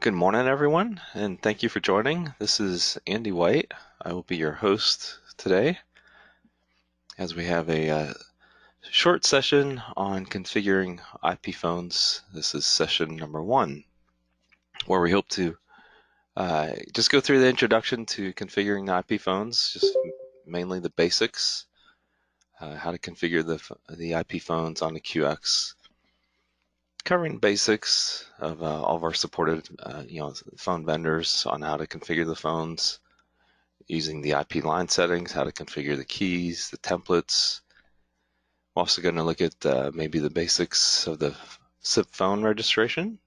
Good morning, everyone, and thank you for joining. This is Andy White. I will be your host today as we have a short session on configuring IP phones. This is session number 1, where we hope to just go through the introduction to configuring IP phones, just mainly the basics, how to configure the IP phones on the QX, covering basics of all of our supported phone vendors on how to configure the phones, using the IP line settings, how to configure the keys, the templates. We're also going to look at maybe the basics of the SIP phone registration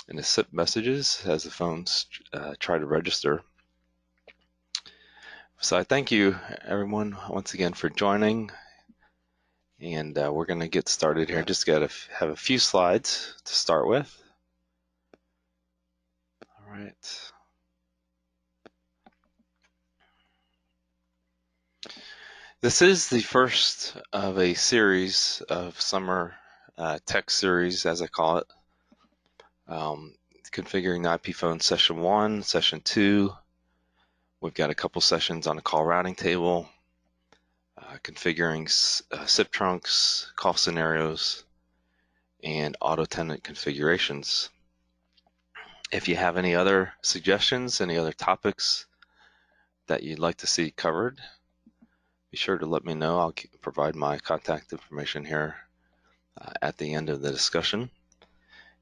and the SIP messages as the phones try to register. So I thank you, everyone, once again for joining. And we're going to get started here. Just got to have a few slides to start with. All right. This is the first of a series of summer tech series, as I call it. Configuring the IP phone session 1, session 2. We've got a couple sessions on the call routing table, configuring SIP trunks, call scenarios, and auto tenant configurations. If you have any other suggestions, any other topics that you'd like to see covered, be sure to let me know. I'll provide my contact information here at the end of the discussion.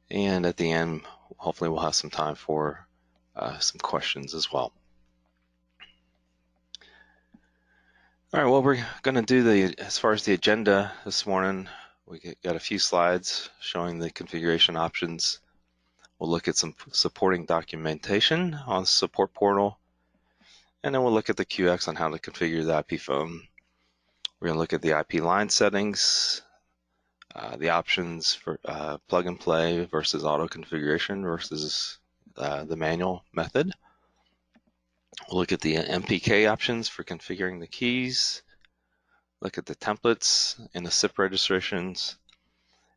And at the end, hopefully we'll have some time for some questions as well. All right, well, we're going to do as far as the agenda this morning, we got a few slides showing the configuration options. We'll look at some supporting documentation on the support portal, and then we'll look at the QX on how to configure the IP phone. We're going to look at the IP line settings, the options for plug and play versus auto configuration versus the manual method. We'll look at the MPK options for configuring the keys, look at the templates and the SIP registrations,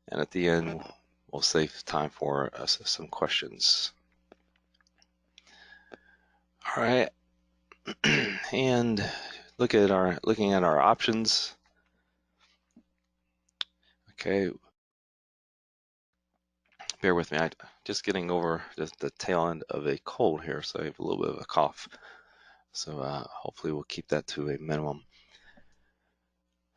and at the end, we'll save time for some questions. All right, and looking at our options. Okay, bear with me. I'm just getting over the tail end of a cold here, so I have a little bit of a cough. So hopefully we'll keep that to a minimum.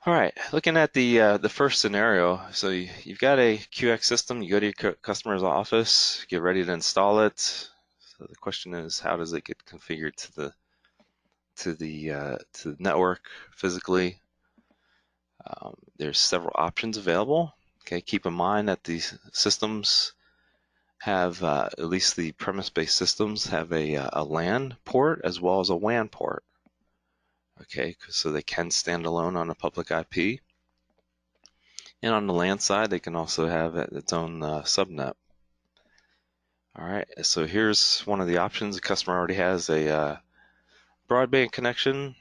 All right, looking at the first scenario. So you've got a QX system. You go to your customer's office, get ready to install it. So the question is, how does it get configured to the network physically? There's several options available. Okay, keep in mind that these systems have, at least the premise-based systems, have a LAN port as well as a WAN port. Okay, so they can stand alone on a public IP. And on the LAN side, they can also have its own subnet. All right, so here's one of the options. The customer already has a broadband connection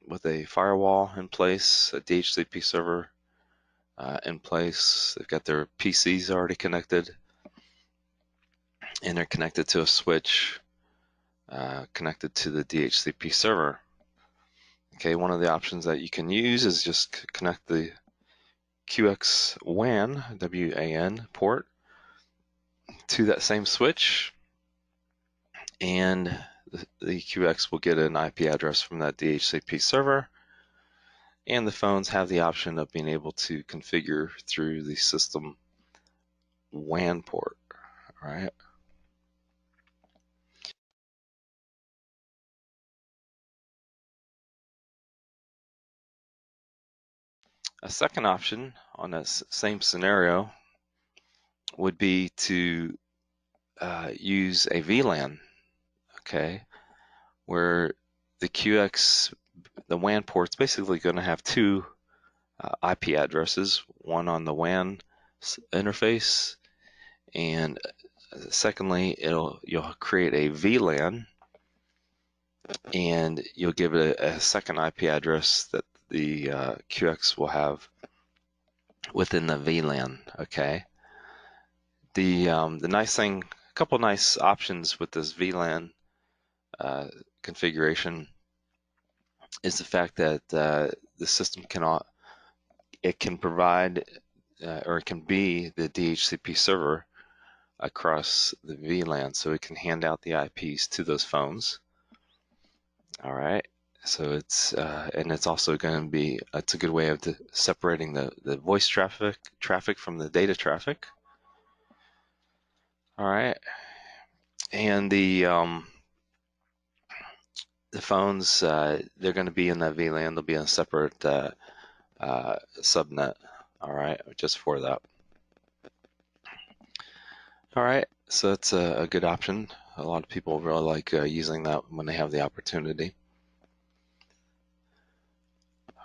with a firewall in place, a DHCP server in place. They've got their PCs already connected, and they're connected to a switch connected to the DHCP server. Okay, one of the options that you can use is just connect the QX WAN, W-A-N port to that same switch, and the QX will get an IP address from that DHCP server, and the phones have the option of being able to configure through the system WAN port. All right. A second option on that same scenario would be to use a VLAN, okay, where the QX, the WAN port's basically going to have two IP addresses, one on the WAN interface, and secondly, you'll create a VLAN, and you'll give it a second IP address that the QX will have within the VLAN. Okay. The nice thing couple nice options with this Vlan configuration is the fact that the system can provide or it can be the DHCP server across the VLAN, so it can hand out the IPs to those phones. All right, so it's also going to be, it's a good way of separating the voice traffic from the data traffic. All right, and the phones, they're going to be in that VLAN. They'll be in a separate subnet. All right, just for that. All right, so that's a good option. A lot of people really like using that when they have the opportunity.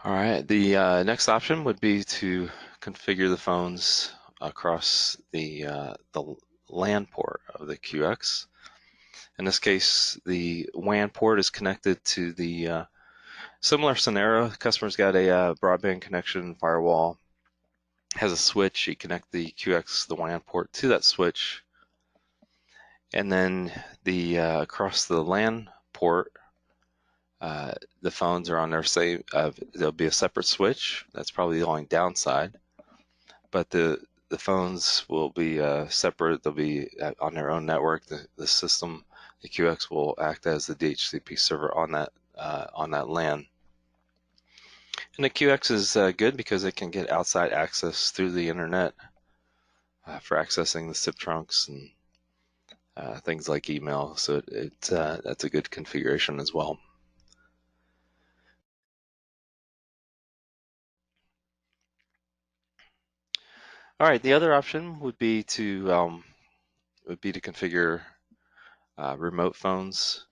All right, the next option would be to configure the phones across the LAN port of the QX. In this case, the WAN port is connected to the similar scenario. The customer's got a broadband connection, firewall, has a switch. You connect the QX, the WAN port, to that switch, and then the across the LAN port, the phones are on their same. There'll be a separate switch. That's probably the only downside. But the phones will be separate. They'll be on their own network. The system, the QX, will act as the DHCP server on that LAN. And the QX is good because it can get outside access through the internet for accessing the SIP trunks and things like email. So that's a good configuration as well. All right, the other option would be to configure remote phones.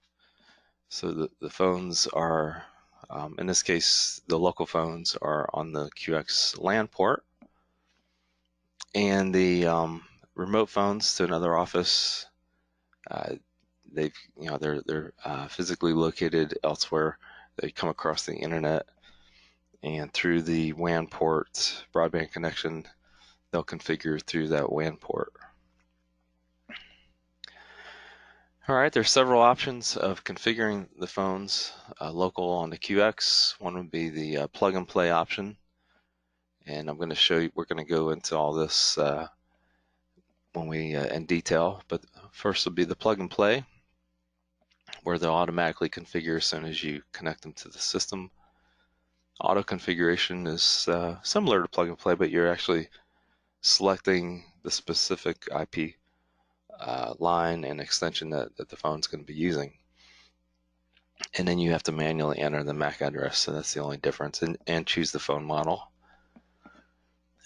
So the phones are, in this case, the local phones are on the QX LAN port, and the remote phones to another office, they're physically located elsewhere. They come across the internet, and through the WAN port broadband connection, they'll configure through that WAN port. All right, there's several options of configuring the phones local on the QX. One would be the plug and play option, and I'm going to show you. We're going to go into all this when we in detail. But first will be the plug and play, where they'll automatically configure as soon as you connect them to the system. Auto configuration is similar to plug and play, but you're actually selecting the specific IP line and extension that the phone's going to be using. And then you have to manually enter the MAC address, so that's the only difference, and choose the phone model.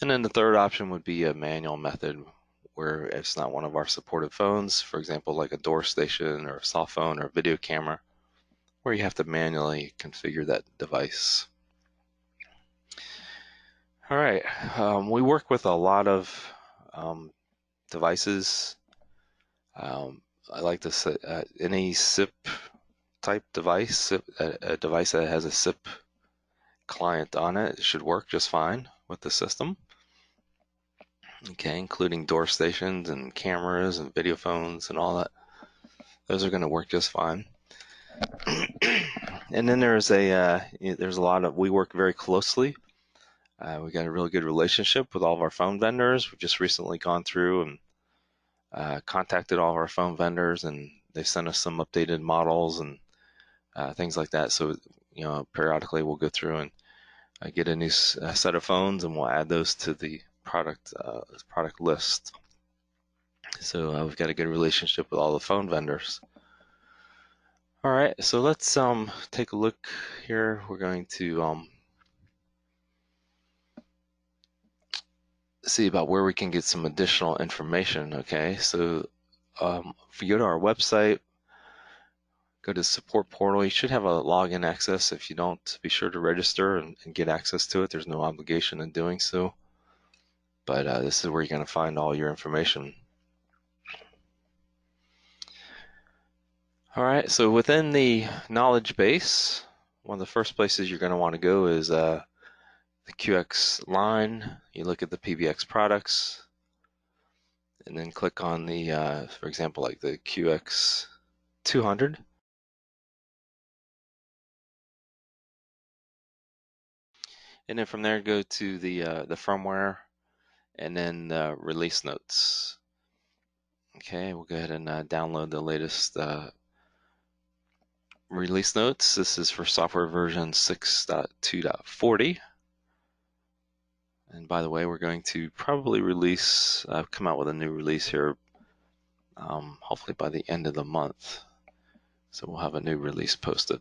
And then the third option would be a manual method, where it's not one of our supported phones, for example, like a door station or a cell phone or a video camera, where you have to manually configure that device. All right, we work with a lot of devices. I like to say any SIP type device, a device that has a SIP client on it, should work just fine with the system. Okay, including door stations and cameras and video phones and all that. Those are going to work just fine. And then there's a lot of, we work very closely. We got a really good relationship with all of our phone vendors. We've just recently gone through and contacted all of our phone vendors, and they sent us some updated models and things like that. So, periodically we'll go through and get a new set of phones, and we'll add those to the product list. So we've got a good relationship with all the phone vendors. All right, so let's take a look here. We're going to see about where we can get some additional information. Okay, so if you go to our website, go to the support portal, you should have a login access. If you don't, be sure to register and get access to it. There's no obligation in doing so, but this is where you're going to find all your information. All right, so within the knowledge base, one of the first places you're going to want to go is the QX line. You look at the PBX products, and then click on the, for example, like the QX200. And then from there, go to the firmware and then release notes. Okay, we'll go ahead and download the latest release notes. This is for software version 6.2.40. And by the way, we're going to probably come out with a new release here, hopefully by the end of the month. So we'll have a new release posted.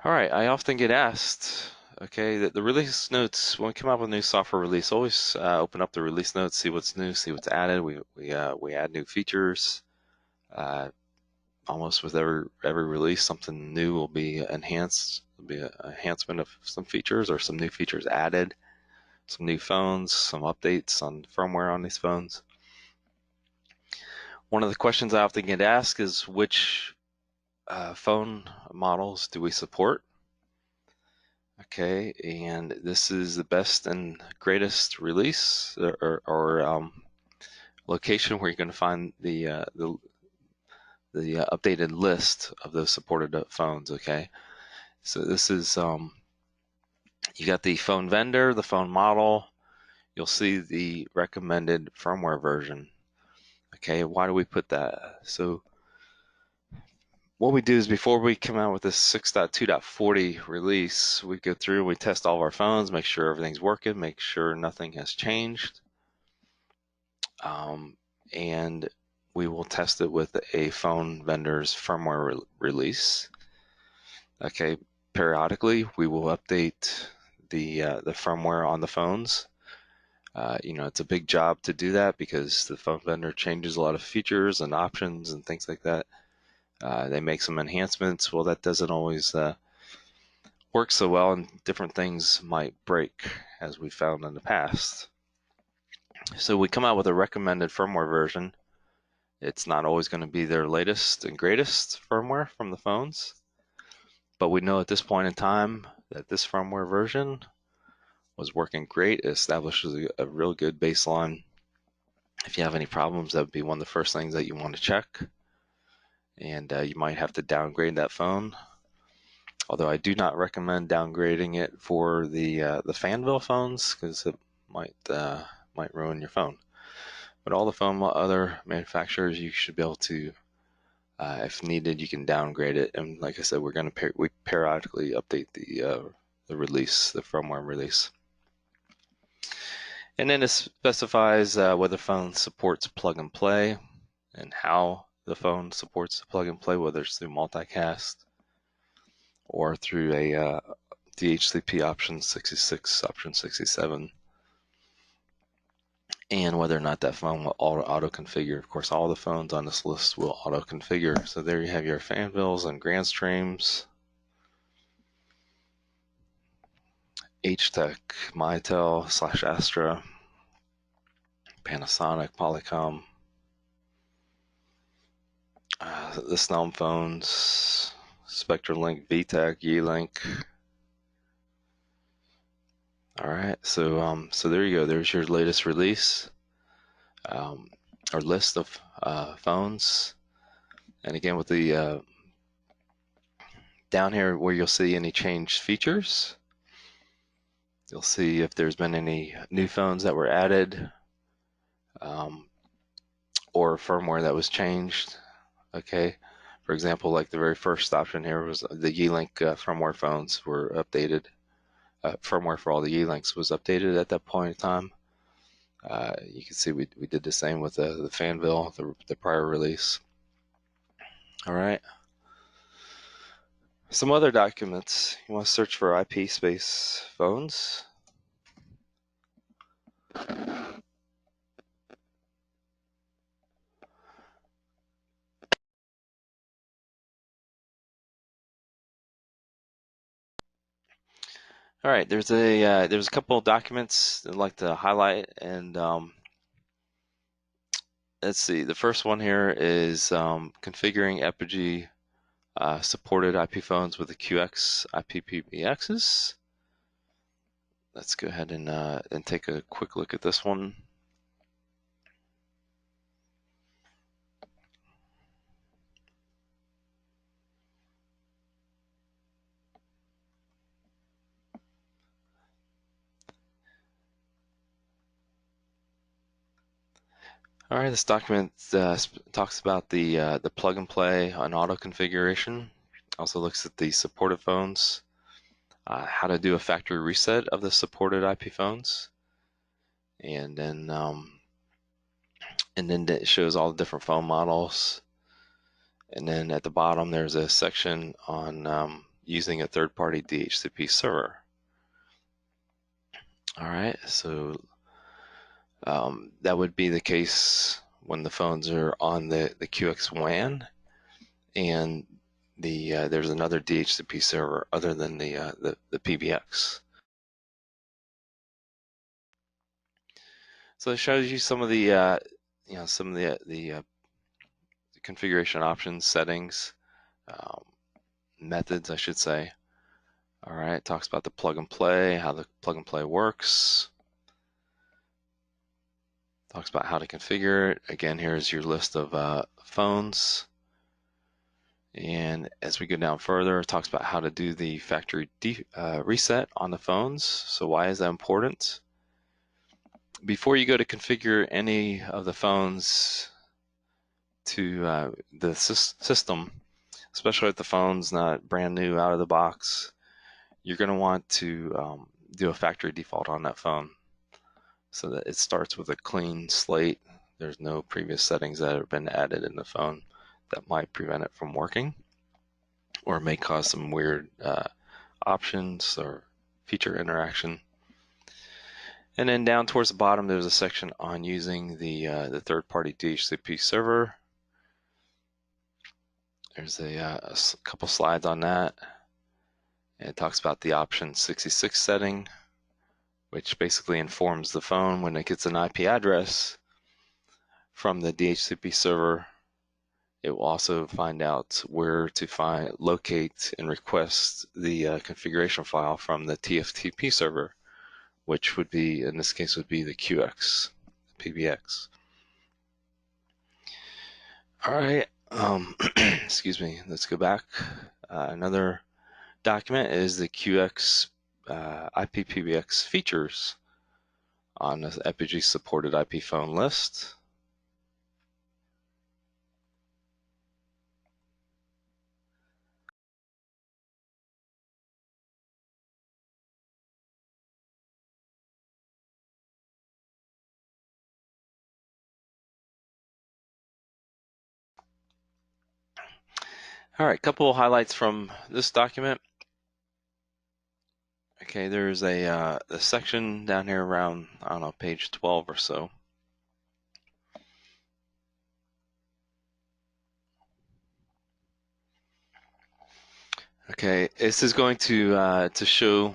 All right, I often get asked, okay, that the release notes, when we come out with a new software release, always open up the release notes, see what's new, see what's added. We add new features. Almost with every release, something new will be enhanced. There'll be an enhancement of some features or some new features added, some new phones, some updates on firmware on these phones. One of the questions I often get asked is which phone models do we support? Okay, and this is the best and greatest release or location where you're going to find the updated list of those supported phones. Okay, so this is you got the phone vendor, the phone model. You'll see the recommended firmware version. Okay, why do we put that? So what we do is before we come out with this 6.2.40 release, we go through and we test all of our phones, make sure everything's working, make sure nothing has changed. And we will test it with a phone vendor's firmware release. Okay, periodically we will update the firmware on the phones. It's a big job to do that because the phone vendor changes a lot of features and options and things like that. They make some enhancements. Well, that doesn't always work so well, and different things might break, as we found in the past. So we come out with a recommended firmware version. It's not always going to be their latest and greatest firmware from the phones, but we know at this point in time that this firmware version was working great. It establishes a real good baseline. If you have any problems, that would be one of the first things that you want to check. And you might have to downgrade that phone. Although I do not recommend downgrading it for the Fanville phones because it might ruin your phone. But all the other manufacturers, you should be able to, if needed, you can downgrade it. And like I said, we periodically update the release, the firmware release. And then it specifies whether phone supports plug and play and how the phone supports plug and play, whether it's through multicast or through a Dhcp option 66, option 67, and whether or not that phone will auto-configure. Of course, all the phones on this list will auto-configure. So there you have your Fanvilles and Grandstreams, HTech, Mitel, /Astra, Panasonic, Polycom, the Snelm phones, SpectraLink, VTech, Yeelink. All right, so there you go. There's your latest release, or list of phones. And again, with the down here where you'll see any changed features, you'll see if there's been any new phones that were added, or firmware that was changed. Okay, for example, like the very first option here was the Yeelink firmware phones were updated. Firmware for all the Yeelinks was updated at that point in time. You can see we did the same with the Fanville, the prior release. All right. Some other documents. You want to search for IP space phones. All right, there's a couple of documents I'd like to highlight, and let's see. The first one here is configuring Epygi supported IP phones with the QX IP PBXs. let's go ahead and take a quick look at this one. All right, this document talks about the plug and play on auto configuration. Also looks at the supported phones, how to do a factory reset of the supported IP phones, and then it shows all the different phone models. And then at the bottom, there's a section on using a third-party DHCP server. All right, so that would be the case when the phones are on the QX WAN, and there's another DHCP server other than the PBX. So it shows you some of the configuration options, settings, um, methods, I should say. All right, it talks about the plug and play, how the plug and play works. Talks about how to configure it. Again, here's your list of phones. And as we go down further, it talks about how to do the factory reset on the phones. So why is that important? Before you go to configure any of the phones to the system, especially if the phone's not brand new out of the box, you're going to want to do a factory default on that phone so that it starts with a clean slate. There's no previous settings that have been added in the phone that might prevent it from working or may cause some weird options or feature interaction. And then down towards the bottom, there's a section on using the third-party DHCP server. There's a couple slides on that. And it talks about the option 66 setting, which basically informs the phone when it gets an IP address from the DHCP server. It will also find out where to locate and request the configuration file from the TFTP server, which would be, in this case, would be the QX, PBX. All right, excuse me, let's go back. Another document is the QX IPPBX features on the Epygi supported IP phone list. All right, couple of highlights from this document. Okay, there's a section down here around, I don't know, page 12 or so. Okay, this is going to show.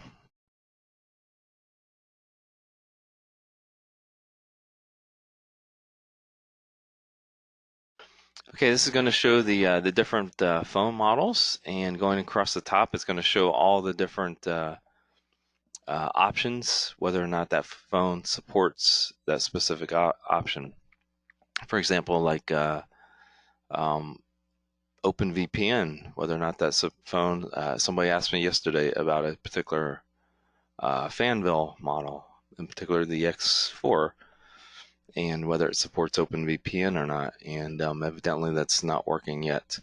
Okay, this is going to show the different phone models, and going across the top, it's going to show all the different options, whether or not that phone supports that specific option. For example, like OpenVPN, whether or not that's a phone. Somebody asked me yesterday about a particular Fanville model, in particular the X4, and whether it supports OpenVPN or not. And evidently that's not working yet.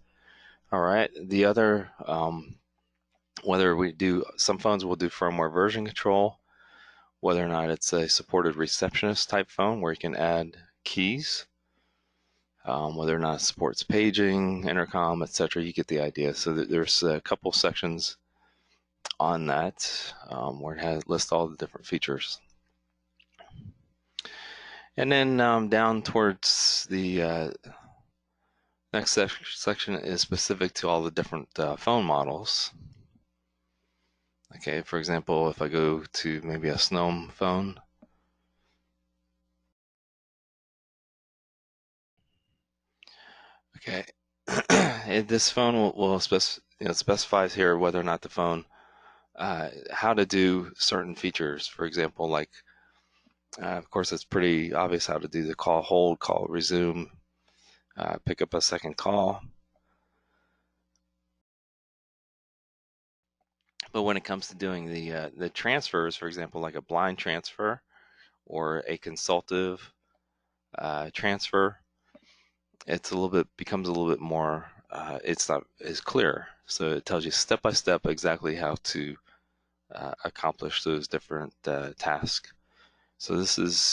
All right. The other, whether we do, some phones will do firmware version control, whether or not it's a supported receptionist type phone where you can add keys, whether or not it supports paging, intercom, etc. You get the idea. So there's a couple sections on that where it lists all the different features. And then down towards the next section is specific to all the different phone models. Okay, for example, if I go to maybe a Snom phone, okay, this phone will specifies here whether or not the phone how to do certain features. For example, like, of course, it's pretty obvious how to do the call hold, call resume, pick up a second call. But when it comes to doing the transfers, for example, like a blind transfer or a consultative transfer, becomes a little bit more. It's not as clear, so it tells you step by step exactly how to accomplish those different tasks. So this is